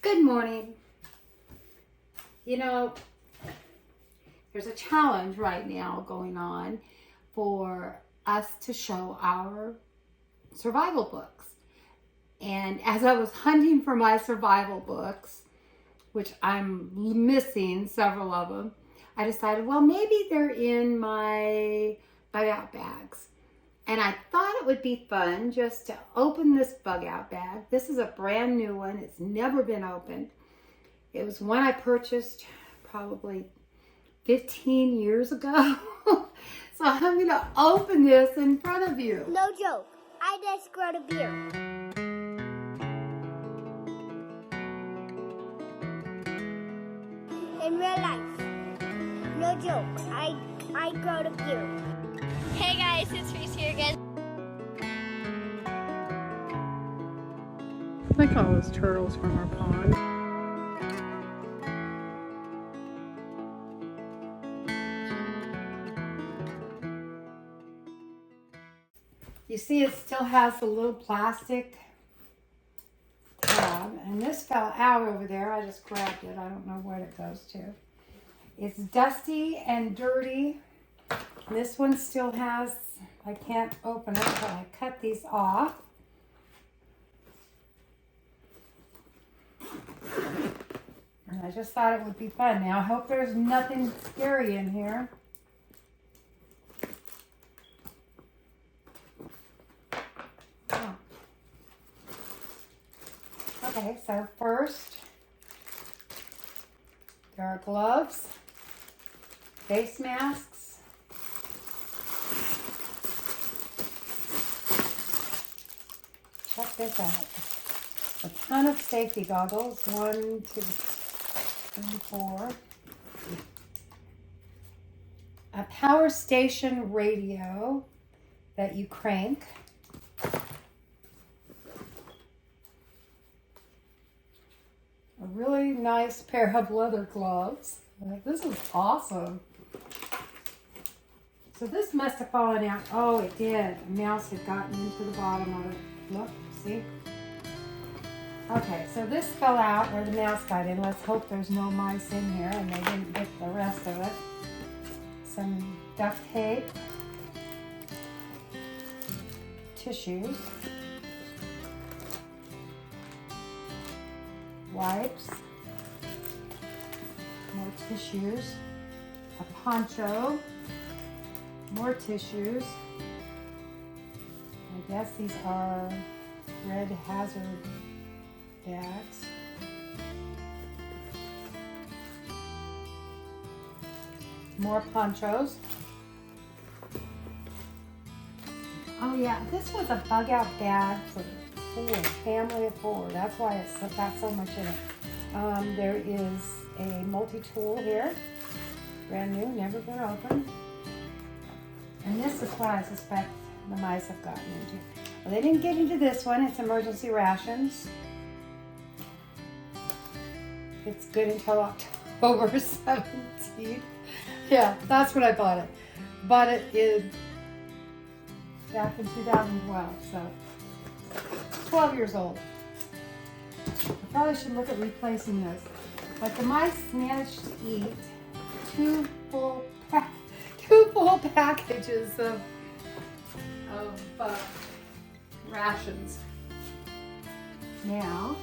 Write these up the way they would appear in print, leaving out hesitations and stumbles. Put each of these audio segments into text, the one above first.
Good morning. You know, there's a challenge right now going on for us to show our survival books. And as I was hunting for my survival books, which I'm missing several of them, I decided, well, maybe they're in my Bugout bags. And I thought it would be fun just to open this Bugout bag. This is a brand new one. It's never been opened. It was one I purchased probably 15 years ago. So I'm going to open this in front of you. No joke. I just growed a beard. In real life. No joke. I growed a beard. Hey guys, it's Reese here again. I like all those turtles from our pond. You see it still has the little plastic tab, and this fell out over there. I just grabbed it. I don't know what it goes to. It's dusty and dirty. This one still has, I can't open it until I cut these off. And I just thought it would be fun. Now I hope there's nothing scary in here. Oh. Okay, so first, there are gloves, face masks, check this out. A ton of safety goggles. 1, 2, 3, 4. A power station radio that you crank. A really nice pair of leather gloves. This is awesome. So this must have fallen out. Oh, it did. A mouse had gotten into the bottom of it. Look, see? Okay, so this fell out where the mouse got in. Let's hope there's no mice in here and they didn't get the rest of it. Some duct tape. Tissues. Wipes. More tissues. A poncho. More tissues. I guess these are red hazard bags. More ponchos. Oh yeah, this was a Bugout bag for 4, family of 4. That's why it's got so much in it. There is a multi-tool here, brand new, never been opened. And this is what I suspect the mice have gotten into. Well, they didn't get into this one. It's emergency rations. It's good until October 17th. Yeah, that's when I bought it. Bought it back in 2012, so 12 years old. I probably should look at replacing this. But the mice managed to eat 2 full packages of rations. Now,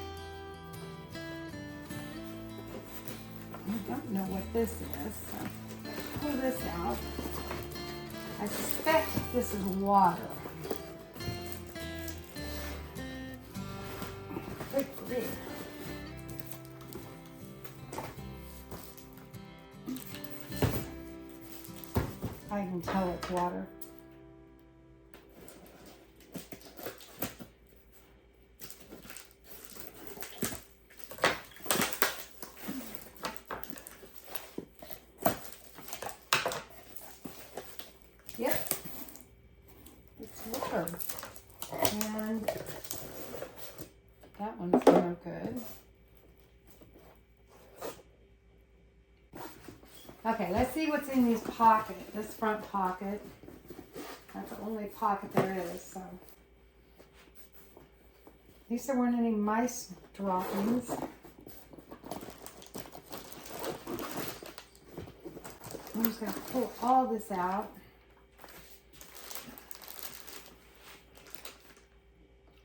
I don't know what this is, so pull this out. I suspect this is water. Good grief. I can tell it's water. Yep, it's water. And that one's no good. Okay, let's see what's in these pockets. This front pocket. That's the only pocket there is, so. At least there weren't any mice droppings. I'm just going to pull all this out.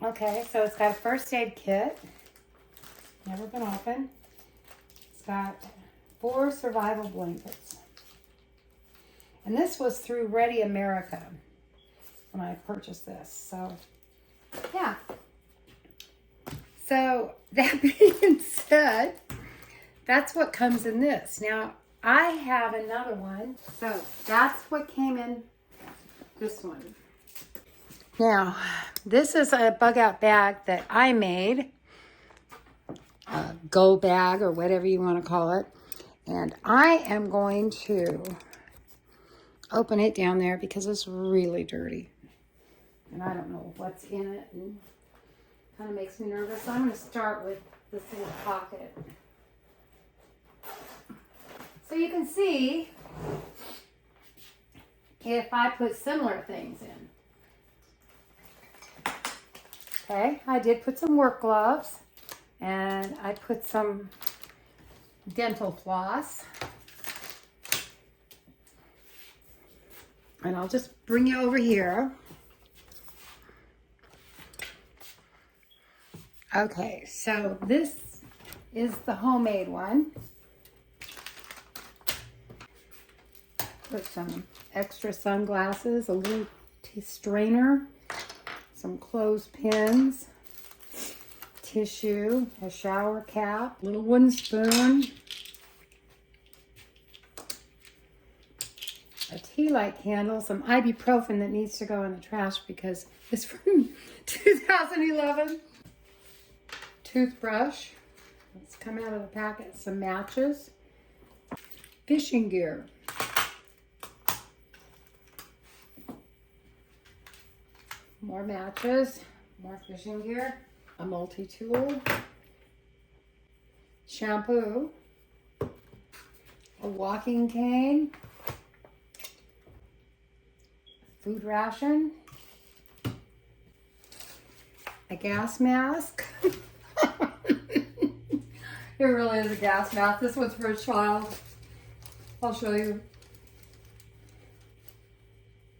Okay, so it's got a first aid kit. Never been opened. It's got 4 survival blankets. And this was through Ready America when I purchased this. So, yeah. So, that being said, that's what comes in this. Now, I have another one. So, that's what came in this one. Now, this is a Bugout bag that I made. A go bag or whatever you want to call it. And I am going to open it down there because it's really dirty. And I don't know what's in it, and kind of makes me nervous. So I'm going to start with this little pocket. So you can see if I put similar things in. Okay, I did put some work gloves, and I put some dental floss. And I'll just bring you over here. Okay, so this is the homemade one. Put some extra sunglasses, a little strainer, some clothespins, tissue, a shower cap, little wooden spoon, a tea light candle, some ibuprofen that needs to go in the trash because it's from 2011. Toothbrush, let's come out of the packet, some matches, fishing gear, more matches, more fishing gear, a multi-tool, shampoo, a walking cane, food ration, a gas mask. It really is a gas mask. This one's for a child. I'll show you.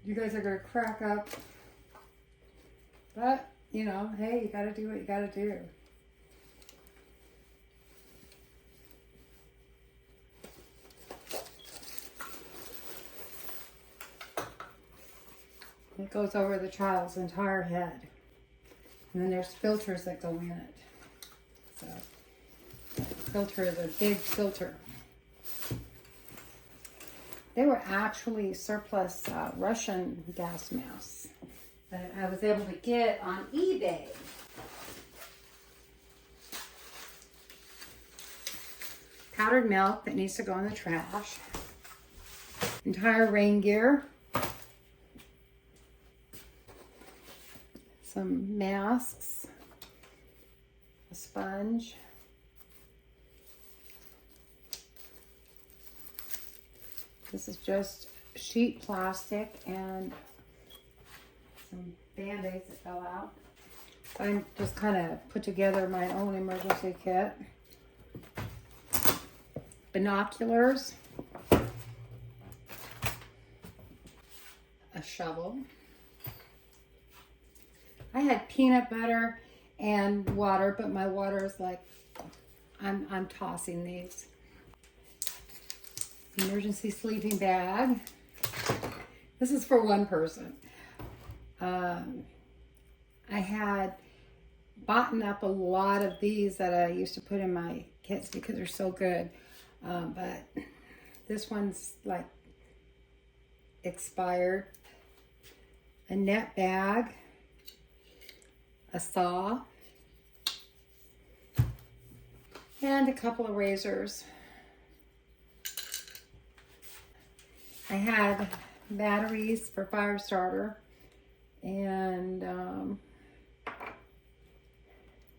You guys are gonna crack up. But, you know, hey, you gotta do what you gotta do. It goes over the child's entire head. And then there's filters that go in it. So, filter is a big filter. They were actually surplus Russian gas masks that I was able to get on eBay. Powdered milk that needs to go in the trash. Entire rain gear. Some masks. A sponge. This is just sheet plastic and some Band-Aids that fell out. So I just kind of put together my own emergency kit. Binoculars. A shovel. I had peanut butter and water, but my water is like, I'm tossing these. Emergency sleeping bag. This is for one person. I had bought up a lot of these that I used to put in my kits because they're so good. But this one's like expired. A net bag. A saw. And a couple of razors. I had batteries for fire starter and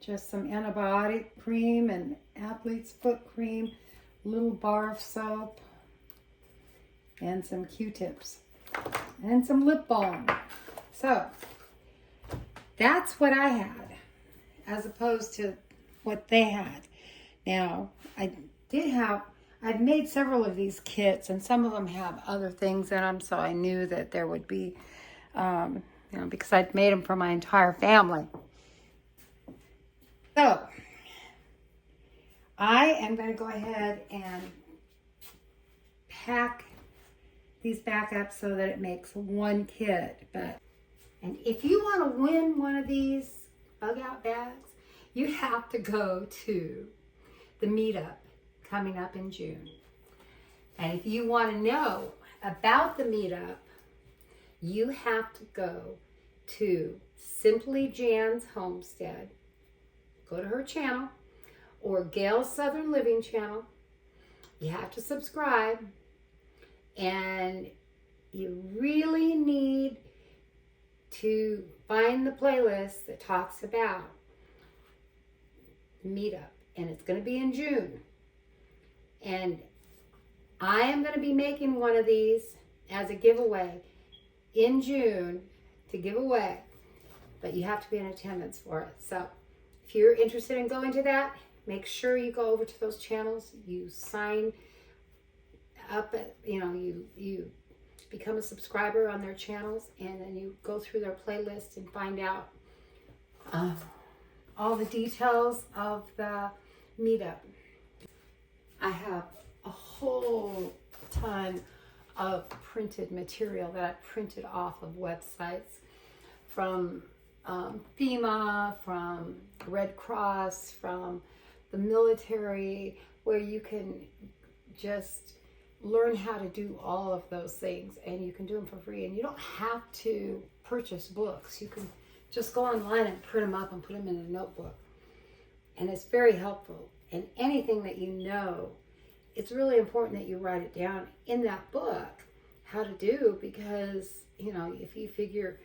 just some antibiotic cream and athlete's foot cream, a little bar of soap, and some Q-tips and some lip balm. So that's what I had as opposed to what they had. Now I did have I've made several of these kits, and some of them have other things in them, so I knew that there would be, because I'd made them for my entire family. So, I am going to go ahead and pack these back up so that it makes one kit. And if you want to win one of these Bugout bags, you have to go to the meetup coming up in June. And if you want to know about the meetup, you have to go to Simply Jan's Homestead. Go to her channel, or Gail's Southern Living channel. You have to subscribe, and you really need to find the playlist that talks about meetup, and it's going to be in June. And I am going to be making one of these as a giveaway in June to give away, but you have to be in attendance for it. So if you're interested in going to that, make sure you go over to those channels, you sign up, you become a subscriber on their channels, and then you go through their playlist and find out all the details of the meetup. I have a whole ton of printed material that I printed off of websites from FEMA, from Red Cross, from the military, where you can just learn how to do all of those things, and you can do them for free, and you don't have to purchase books. You can just go online and print them up and put them in a notebook, and it's very helpful. And anything that you know, it's really important that you write it down in that book how to do, because if you figure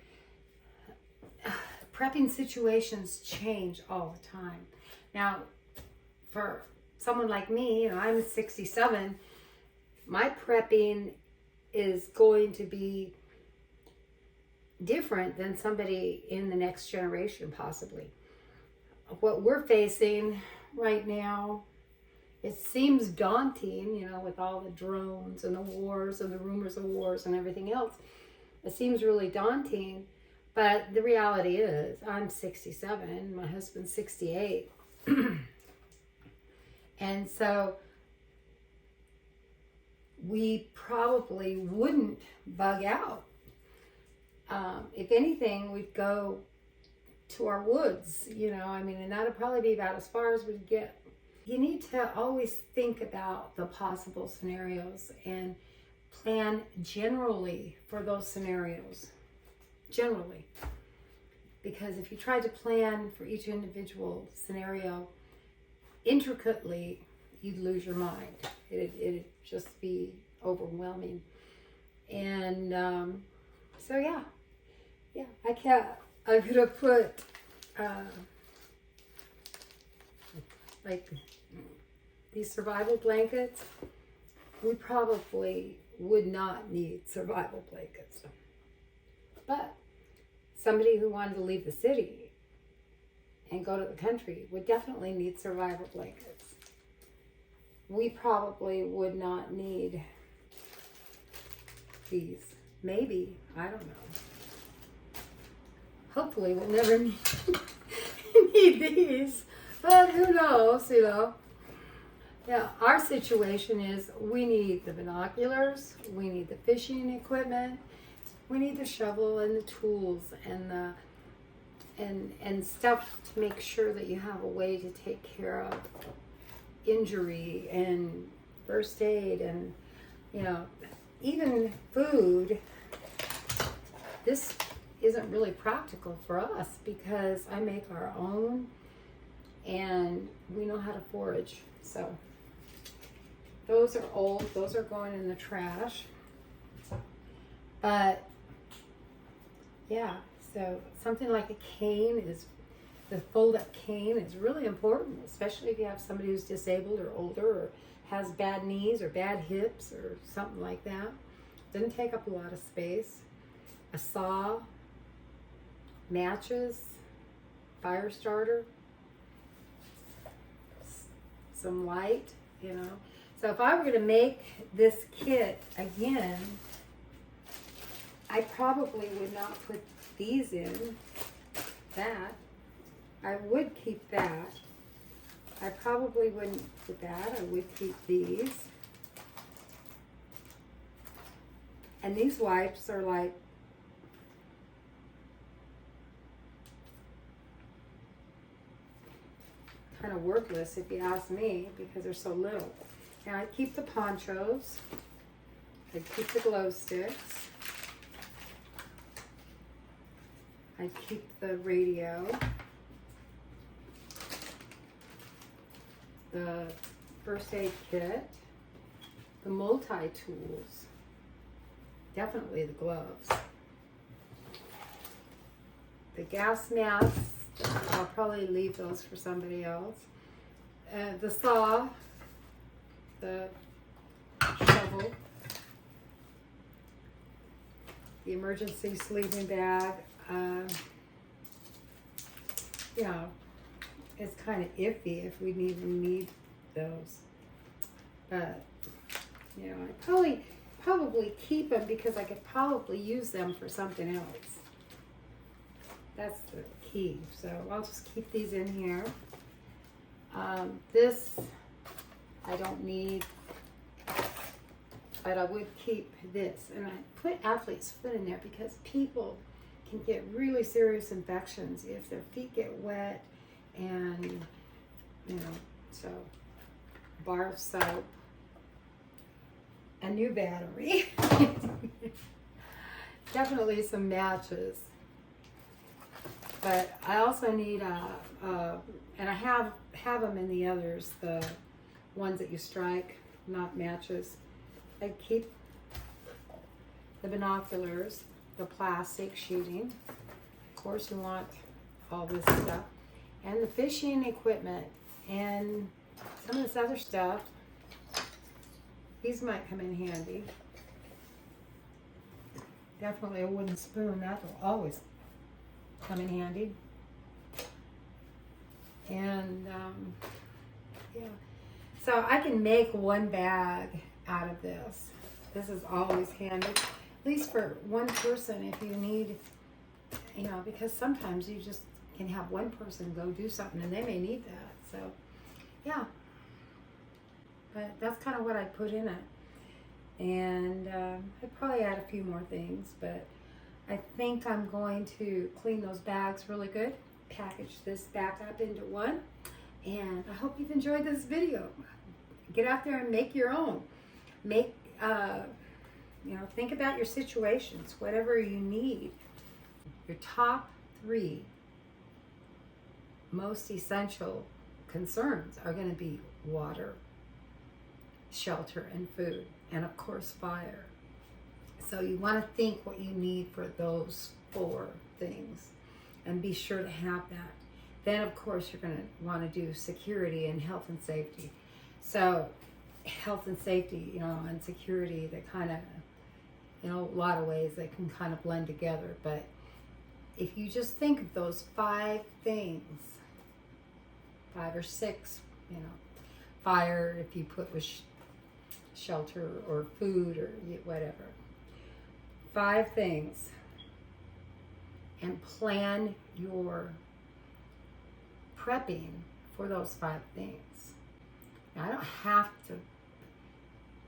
prepping situations change all the time. Now, for someone like me, I'm 67, my prepping is going to be different than somebody in the next generation, possibly. What we're facing right now, it seems daunting, with all the drones and the wars and the rumors of wars and everything else. It seems really daunting, but the reality is I'm 67, my husband's 68. And so we probably wouldn't bug out. If anything, we'd go to our woods, and that'll probably be about as far as we'd get. You need to always think about the possible scenarios and plan generally for those scenarios. Generally. Because if you tried to plan for each individual scenario intricately, you'd lose your mind. It'd just be overwhelming. And so yeah, I'm gonna put like these survival blankets. We probably would not need survival blankets, but somebody who wanted to leave the city and go to the country would definitely need survival blankets. We probably would not need these. Maybe, I don't know. Hopefully we'll never need these, but who knows, Yeah, our situation is we need the binoculars, we need the fishing equipment, we need the shovel and the tools and stuff to make sure that you have a way to take care of injury and first aid and even food. This isn't really practical for us because I make our own and we know how to forage. So those are old, those are going in the trash. But yeah, so something like a cane the fold-up cane is really important, especially if you have somebody who's disabled or older or has bad knees or bad hips or something like that. Doesn't take up a lot of space. A saw, matches, fire starter, some light, So if I were going to make this kit again, I probably would not put these in. That. I would keep that. I probably wouldn't put that. I would keep these. And these wipes are like kind of worthless if you ask me, because they're so little. And I keep the ponchos. I keep the glow sticks. I keep the radio. The first aid kit. The multi-tools. Definitely the gloves. The gas masks. I'll probably leave those for somebody else. The saw, the shovel, the emergency sleeping bag. You know, it's kind of iffy if we even need those. But, you know, I probably keep them because I could probably use them for something else. That's the key. So I'll just keep these in here. This I don't need, but I would keep this. And I put athlete's foot in there because people can get really serious infections if their feet get wet, and you know, so bar of soap, a new battery, definitely some matches. But I also need and I have them in the others, the ones that you strike, not matches. I keep the binoculars, the plastic sheeting. Of course, you want all this stuff, and the fishing equipment, and some of this other stuff. These might come in handy. Definitely a wooden spoon. That will always come in handy. And yeah, so I can make one bag out of this. This is always handy, at least for one person if you need, you know, because sometimes you just can have one person go do something and they may need that. So yeah, but that's kind of what I put in it. And I'd probably add a few more things, but I think I'm going to clean those bags really good, package this back up into one, and I hope you've enjoyed this video. Get out there and make your own. Make, you know, think about your situations, whatever you need. Your top 3 most essential concerns are going to be water, shelter, and food, and of course fire. So you want to think what you need for those 4 things and be sure to have that. Then of course you're going to want to do security and health and safety. So health and safety, you know, and security, they kind of, in a lot of ways, they can kind of blend together. But if you just think of those 5 things, 5 or 6, you know, fire if you put with shelter or food or whatever. 5 things, and plan your prepping for those 5 things. Now, I don't have to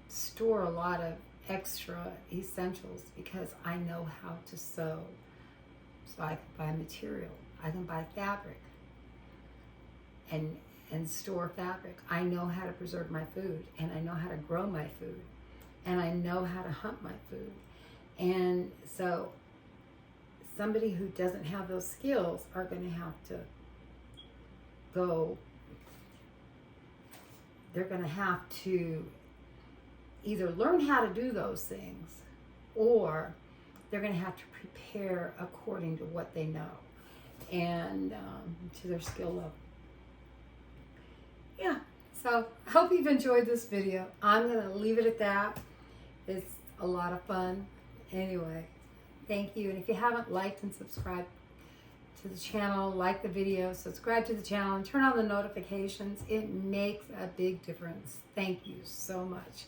store a lot of extra essentials because I know how to sew. So I can buy material, I can buy fabric and store fabric. I know how to preserve my food, and I know how to grow my food, and I know how to hunt my food. And so somebody who doesn't have those skills are going to have to go, they're going to have to either learn how to do those things, or they're going to have to prepare according to what they know and to their skill level. Yeah, so I hope you've enjoyed this video. I'm going to leave it at that. It's a lot of fun. Anyway, thank you. And if you haven't liked and subscribed to the channel, like the video, subscribe to the channel, and turn on the notifications. It makes a big difference. Thank you so much.